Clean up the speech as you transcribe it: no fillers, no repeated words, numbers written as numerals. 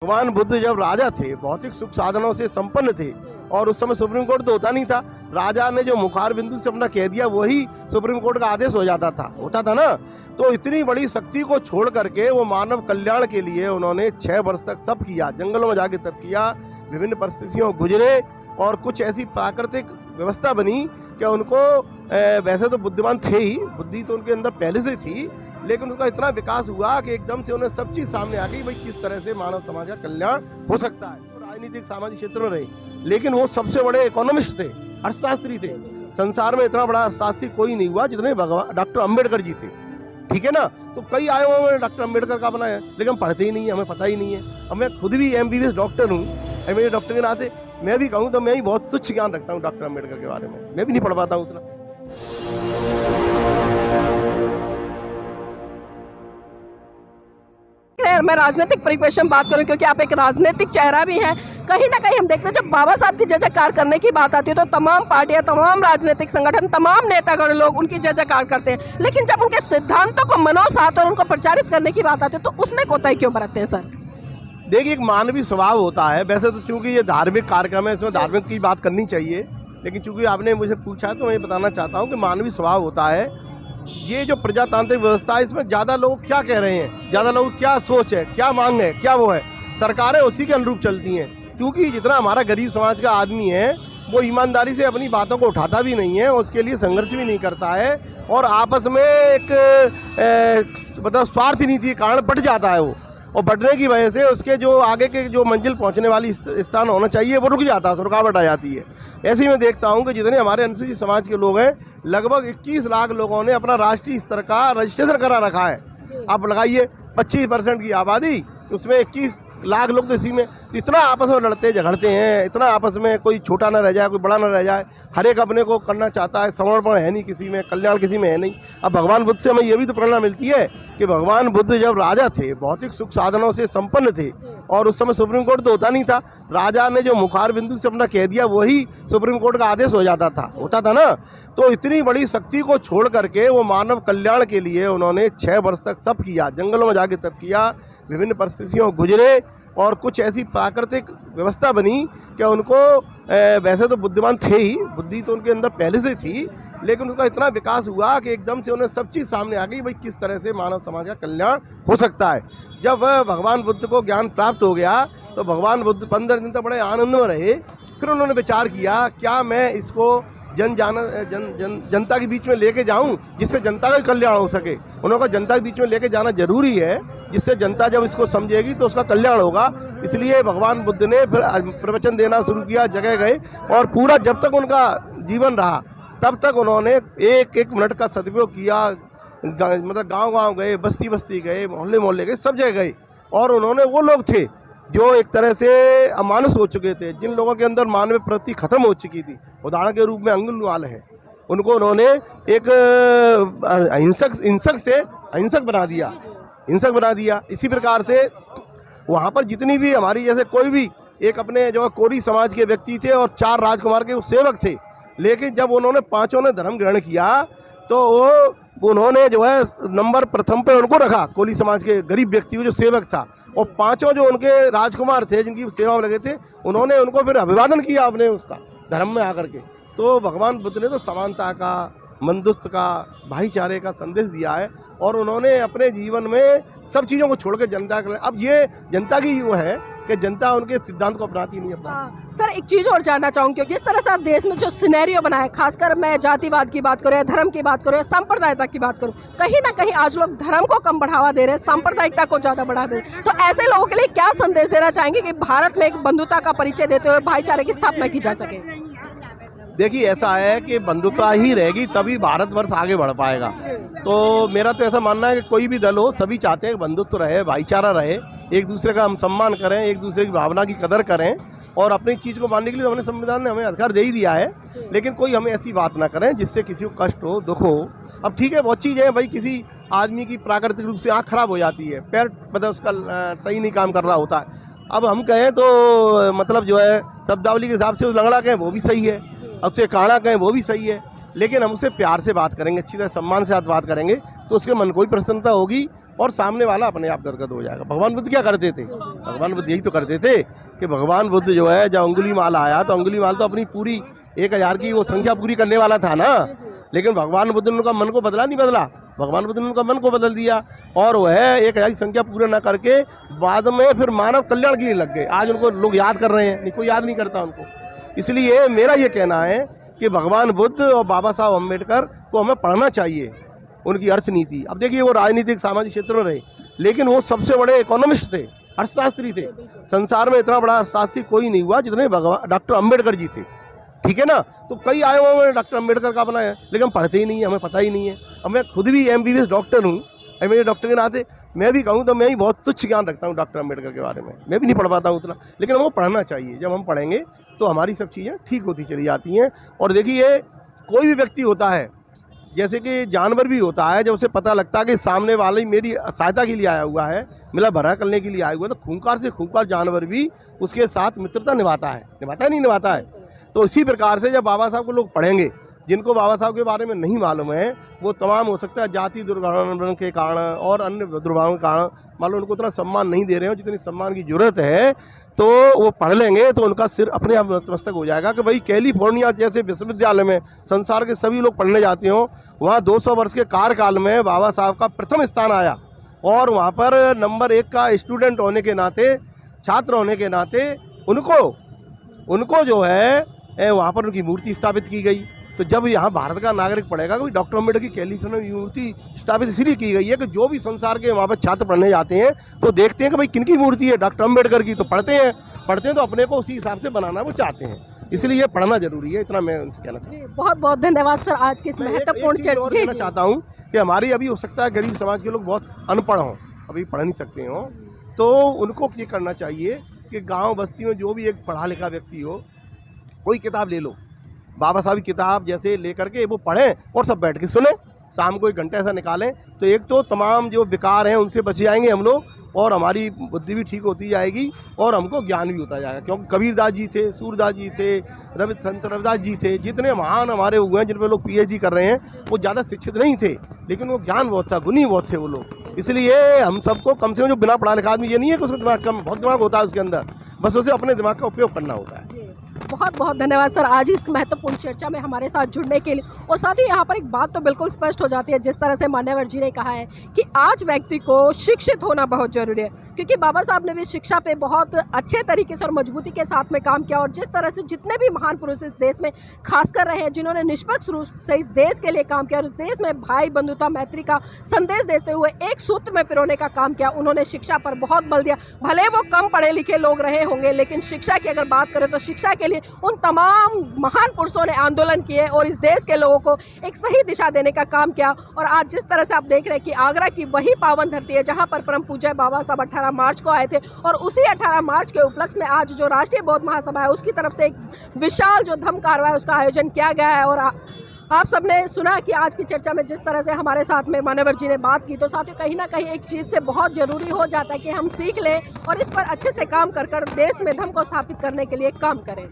भगवान बुद्ध जब राजा थे, भौतिक सुख साधनों से संपन्न थे, और उस समय सुप्रीम कोर्ट तो होता नहीं था। राजा ने जो मुखार बिंदु से अपना कह दिया वही सुप्रीम कोर्ट का आदेश हो जाता था, होता था ना। तो इतनी बड़ी शक्ति को छोड़ करके वो मानव कल्याण के लिए उन्होंने 6 वर्ष तक तप किया, जंगलों में जाके तप किया, विभिन्न परिस्थितियों गुजरे, और कुछ ऐसी प्राकृतिक व्यवस्था बनी कि उनको वैसे तो बुद्धिमान थे ही, बुद्धि तो उनके अंदर पहले से थी, लेकिन उसका इतना विकास हुआ कि एकदम से उन्हें सब चीज़ सामने आ गई, भाई किस तरह से मानव समाज का कल्याण हो सकता है। तो राजनीतिक सामाजिक क्षेत्र में रहे, लेकिन वो सबसे बड़े इकोनॉमिस्ट थे, अर्थशास्त्री थे। संसार में इतना बड़ा अर्थशास्त्री कोई नहीं हुआ जितने भगवान डॉक्टर अम्बेडकर जी थे, ठीक है ना। तो कई आए हुए हैं डॉक्टर अम्बेडकर का बनाया, लेकिन हम पढ़ते ही नहीं है, हमें पता ही नहीं है। अब मैं खुद भी MBBS डॉक्टर हूँ, मेरे डॉक्टर के नाते मैं भी कहूँ तो मैं भी बहुत तुच्छ ज्ञान रखता हूँ डॉक्टर अम्बेडकर के बारे में, मैं भी नहीं पढ़ पाता हूँ उतना। मैं राजनीतिक परिवेश में बात करूं क्योंकि आप एक राजनीतिक चेहरा भी हैं। कहीं ना कहीं हम देखते हैं जब बाबा साहब की जय जयकार करने की बात आती है तो तमाम पार्टियां, तमाम राजनीतिक संगठन, तमाम नेतागण लोग उनकी जय जयकार करते हैं, लेकिन जब उनके सिद्धांतों को मनोसात और उनको प्रचारित करने की बात आती है तो उसमें कोताही क्यों बरतते हैं सर? देखिए, एक मानवीय स्वभाव होता है। वैसे तो चूंकि ये धार्मिक कार्यक्रम है, इसमें धार्मिक की बात करनी चाहिए, लेकिन चूंकि आपने मुझे पूछा तो मैं ये बताना चाहता हूँ कि मानवीय स्वभाव होता है। ये जो प्रजातांत्रिक व्यवस्था है, इसमें ज़्यादा लोग क्या कह रहे हैं, ज़्यादा लोग क्या सोच है, क्या मांग है, क्या वो है, सरकारें उसी के अनुरूप चलती हैं। क्योंकि जितना हमारा गरीब समाज का आदमी है वो ईमानदारी से अपनी बातों को उठाता भी नहीं है, उसके लिए संघर्ष भी नहीं करता है, और आपस में एक मतलब स्वार्थ नीति के कारण बढ़ जाता है वो, और बढ़ने की वजह से उसके जो आगे के जो मंजिल पहुंचने वाली स्थान होना चाहिए वो रुक जाता है, तो रुकावट आ जाती है। ऐसे ही मैं देखता हूं कि जितने हमारे अनुसूचित समाज के लोग हैं, लगभग 21 लाख लोगों ने अपना राष्ट्रीय स्तर का रजिस्ट्रेशन करा रखा है। आप लगाइए 25% की आबादी, तो उसमें 21 लाख लोग तो इसी में इतना आपस में लड़ते झगड़ते हैं, इतना आपस में कोई छोटा ना रह जाए, कोई बड़ा ना रह जाए, हर एक अपने को करना चाहता है, समर्पण है नहीं किसी में, कल्याण किसी में है नहीं। अब भगवान बुद्ध से हमें ये भी तो प्रेरणा मिलती है कि भगवान बुद्ध जब राजा थे, भौतिक सुख साधनों से संपन्न थे, और उस समय सुप्रीम कोर्ट तो होता नहीं था। राजा ने जो मुखार बिंदु से अपना कह दिया वही सुप्रीम कोर्ट का आदेश हो जाता था, होता था ना। तो इतनी बड़ी शक्ति को छोड़ करके वो मानव कल्याण के लिए उन्होंने 6 वर्ष तक तप किया, जंगलों में जाके तप किया, विभिन्न परिस्थितियों गुजरे, और कुछ ऐसी प्राकृतिक व्यवस्था बनी कि उनको वैसे तो बुद्धिमान थे ही, बुद्धि तो उनके अंदर पहले से थी, लेकिन उसका इतना विकास हुआ कि एकदम से उन्हें सब चीज़ सामने आ गई, भाई किस तरह से मानव समाज का कल्याण हो सकता है। जब भगवान बुद्ध को ज्ञान प्राप्त हो गया तो भगवान बुद्ध 15 दिन तक बड़े आनंद में रहे। फिर उन्होंने विचार किया, क्या मैं इसको जनता के बीच में लेके जाऊं जिससे जनता का कल्याण हो सके। उन्होंने कहा जनता के बीच में लेके जाना जरूरी है, जिससे जनता जब इसको समझेगी तो उसका कल्याण होगा। इसलिए भगवान बुद्ध ने फिर प्रवचन देना शुरू किया, जगह गए, और पूरा जब तक उनका जीवन रहा तब तक उन्होंने एक मिनट का सदुपयोग किया। मतलब गांव गए, बस्ती बस्ती गए, मोहल्ले मोहल्ले गए, सब जगह गए, और उन्होंने वो लोग थे जो एक तरह से अमानुष हो चुके थे, जिन लोगों के अंदर मानवीय प्रवृत्ति खत्म हो चुकी थी, उदाहरण के रूप में अंगुलवाल है, उनको उन्होंने एक हिंसक से अहिंसक बना दिया। इसी प्रकार से वहाँ पर जितनी भी हमारी जैसे कोई भी एक अपने जो कोरी समाज के व्यक्ति थे और 4 राजकुमार के सेवक थे, लेकिन जब उन्होंने 5 ने धर्म ग्रहण किया तो उन्होंने जो है नंबर प्रथम पे उनको रखा, कोली समाज के गरीब व्यक्ति जो सेवक था, और 5 जो उनके राजकुमार थे जिनकी सेवा में लगे थे, उन्होंने उनको फिर अभिवादन किया अपने उसका धर्म में आकर के। तो भगवान बुद्ध ने तो समानता का, बंधुत्व का, भाईचारे का संदेश दिया है, और उन्होंने अपने जीवन में सब चीज़ों को छोड़ के जनता के, अब ये जनता की वो है कि जनता उनके सिद्धांत को अपनाती नहीं अपना। सर एक चीज़ और जानना चाहूँगी, जिस तरह से आप देश में जो सिनेरियो बना है, खासकर मैं जातिवाद की बात करूँ या धर्म की बात करूँ या सांप्रदायिकता की बात करूँ, कहीं ना कहीं आज लोग धर्म को कम बढ़ावा दे रहे हैं, सांप्रदायिकता को ज़्यादा बढ़ा दे रहे हैं। तो ऐसे लोगों के लिए क्या संदेश देना चाहेंगे कि भारत में एक बंधुता का परिचय देते हुए भाईचारे की स्थापना की जा सके? देखिए, ऐसा है कि बंधुता ही रहेगी तभी भारतवर्ष आगे बढ़ पाएगा। तो मेरा तो ऐसा मानना है कि कोई भी दल हो, सभी चाहते हैं बंधुत्व रहे, भाईचारा रहे, एक दूसरे का हम सम्मान करें, एक दूसरे की भावना की कदर करें, और अपनी चीज़ को मानने के लिए हमने संविधान ने हमें अधिकार दे ही दिया है। लेकिन कोई हमें ऐसी बात ना करें जिससे किसी को कष्ट हो, दुख हो। अब ठीक है, बहुत चीज़ें हैं भाई, किसी आदमी की प्राकृतिक रूप से आँख खराब हो जाती है, पैर मतलब उसका सही नहीं काम कर रहा होता है। अब हम कहें तो मतलब जो है शब्दावली के हिसाब से उस लंगड़ा कहें वो भी सही है, अब से काड़ा कहें वो भी सही है, लेकिन हम उससे प्यार से बात करेंगे, अच्छी तरह सम्मान से बात करेंगे तो उसके मन को भी प्रसन्नता होगी और सामने वाला अपने आप गदगद हो जाएगा। भगवान बुद्ध क्या करते थे? भगवान बुद्ध यही तो करते थे कि भगवान बुद्ध जो है, जब अंगुली माल आया तो अंगुली माल तो अपनी पूरी 1000 की वो संख्या पूरी करने वाला था ना, लेकिन भगवान बुद्ध ने उनका मन को बदला नहीं बदला, भगवान बुद्ध ने उनका मन को बदल दिया और वह 1000 की संख्या पूरा ना करके बाद में फिर मानव कल्याण के लिए लग गए। आज उनको लोग याद कर रहे हैं, नहीं कोई याद नहीं करता उनको। इसलिए मेरा ये कहना है कि भगवान बुद्ध और बाबा साहब अम्बेडकर को हमें पढ़ना चाहिए, उनकी अर्थनीति। अब देखिए वो राजनीतिक सामाजिक क्षेत्र में रहे, लेकिन वो सबसे बड़े इकोनॉमिस्ट थे, अर्थशास्त्री थे। संसार में इतना बड़ा अर्थशास्त्री कोई नहीं हुआ जितने भगवान डॉक्टर अम्बेडकर जी थे, ठीक है ना। तो कई आए हुए हैं डॉक्टर अम्बेडकर का अपना है, लेकिन हम पढ़ते ही नहीं है, हमें पता ही नहीं है। अब मैं खुद भी MBBS डॉक्टर हूँ, मेरे डॉक्टर के नाते मैं भी कहूँ तो मैं ही बहुत तुच्छ ज्ञान रखता हूँ डॉक्टर अम्बेडकर के बारे में, मैं भी नहीं पढ़ पाता हूँ उतना, लेकिन हमको पढ़ना चाहिए। जब हम पढ़ेंगे तो हमारी सब चीज़ें ठीक होती चली जाती हैं। और देखिए कोई भी व्यक्ति होता है, जैसे कि जानवर भी होता है, जब उसे पता लगता है कि सामने वाले मेरी सहायता के लिए आया हुआ है, मिला भरा करने के लिए आया हुआ है, तो खूंखार से खूंखार जानवर भी उसके साथ मित्रता निभाता है, नहीं निभाता है। तो इसी प्रकार से जब बाबा साहब को लोग पढ़ेंगे, जिनको बाबा साहब के बारे में नहीं मालूम है, वो तमाम हो सकता है जाति दुर्भावना के कारण और अन्य दुर्भावना के कारण मान लो उनको उतना सम्मान नहीं दे रहे हो जितनी सम्मान की जरूरत है, तो वो पढ़ लेंगे तो उनका सिर अपने आप नतमस्तक हो जाएगा कि भाई कैलिफोर्निया जैसे विश्वविद्यालय में संसार के सभी लोग पढ़ने जाते हो, वहाँ 200 वर्ष के कार्यकाल में बाबा साहब का प्रथम स्थान आया और वहाँ पर नंबर 1 का स्टूडेंट होने के नाते, छात्र होने के नाते उनको जो है वहाँ पर उनकी मूर्ति स्थापित की गई। तो जब यहाँ भारत का नागरिक पढ़ेगा कि डॉक्टर अम्बेडकर की कैलिफोर्निया में मूर्ति स्थापित इसलिए की गई है कि जो भी संसार के वहाँ पर छात्र पढ़ने जाते हैं तो देखते हैं कि भाई किनकी मूर्ति है, डॉक्टर अम्बेडकर की, तो पढ़ते हैं तो अपने को उसी हिसाब से बनाना वो चाहते हैं। इसलिए पढ़ना जरूरी है, इतना मैं उनसे कहना चाहता हूँ। बहुत बहुत धन्यवाद सर आज की इस महत्वपूर्ण चर्चा। मैं चाहता हूँ कि हमारी अभी हो सकता है गरीब समाज के लोग बहुत अनपढ़ हों, अभी पढ़ नहीं सकते हों, तो उनको ये करना चाहिए कि गाँव बस्ती में जो भी एक पढ़ा लिखा व्यक्ति हो, कोई किताब ले लो, बाबा साहब की किताब जैसे लेकर के वो पढ़ें और सब बैठ के सुने, शाम को 1 घंटा ऐसा निकालें, तो एक तो तमाम जो विकार हैं उनसे बच जाएंगे हम लोग और हमारी बुद्धि भी ठीक होती जाएगी और हमको ज्ञान भी होता जाएगा। क्योंकि कबीरदास जी थे, सूरदास जी थे, संत रविदास जी थे, जितने महान हमारे हुए हैं जिन पर लोग PhD कर रहे हैं, वो ज़्यादा शिक्षित नहीं थे, लेकिन वो ज्ञान बहुत था, गुणी बहुत थे वो लोग। इसलिए हम सबको कम से कम जो बिना पढ़ा लिखा आदमी, ये नहीं है कि उसका दिमाग कम, बहुत दिमाग होता है उसके अंदर, बस उसे अपने दिमाग का उपयोग करना होता है। बहुत बहुत धन्यवाद सर आज इस महत्वपूर्ण चर्चा में हमारे साथ जुड़ने के लिए। और साथ ही यहाँ पर एक बात तो बिल्कुल स्पष्ट हो जाती है, जिस तरह से मान्यवर जी ने कहा है कि आज व्यक्ति को शिक्षित होना बहुत जरूरी है, क्योंकि बाबा साहब ने भी शिक्षा पे बहुत अच्छे तरीके से और मजबूती के साथ में काम किया। और जिस तरह से जितने भी महान पुरुष इस देश में खासकर रहे हैं, जिन्होंने निष्पक्ष रूप से इस देश के लिए काम किया और देश में भाई बंधुता मैत्री का संदेश देते हुए एक सूत्र में पिरोने का काम किया, उन्होंने शिक्षा पर बहुत बल दिया। भले वो कम पढ़े लिखे लोग रहे होंगे, लेकिन शिक्षा की अगर बात करें तो शिक्षा के लिए उन तमाम महान पुरुषों ने आंदोलन किए और इस देश के लोगों को एक सही दिशा देने का काम किया। और आज जिस तरह से आप देख रहे हैं कि आगरा की वही पावन धरती है जहां पर परम पूज्य बाबा साहब 18 मार्च को आए थे, और उसी 18 मार्च के उपलक्ष्य में आज जो राष्ट्रीय बौद्ध महासभा है उसकी तरफ से एक विशाल जो धम्म कार्रवाई उसका आयोजन किया गया है। और आप सबने सुना कि आज की चर्चा में जिस तरह से हमारे साथ में मान्यवर जी ने बात की, तो साथियों कहीं ना कहीं एक चीज़ से बहुत ज़रूरी हो जाता है कि हम सीख लें और इस पर अच्छे से काम कर देश में धर्म को स्थापित करने के लिए काम करें।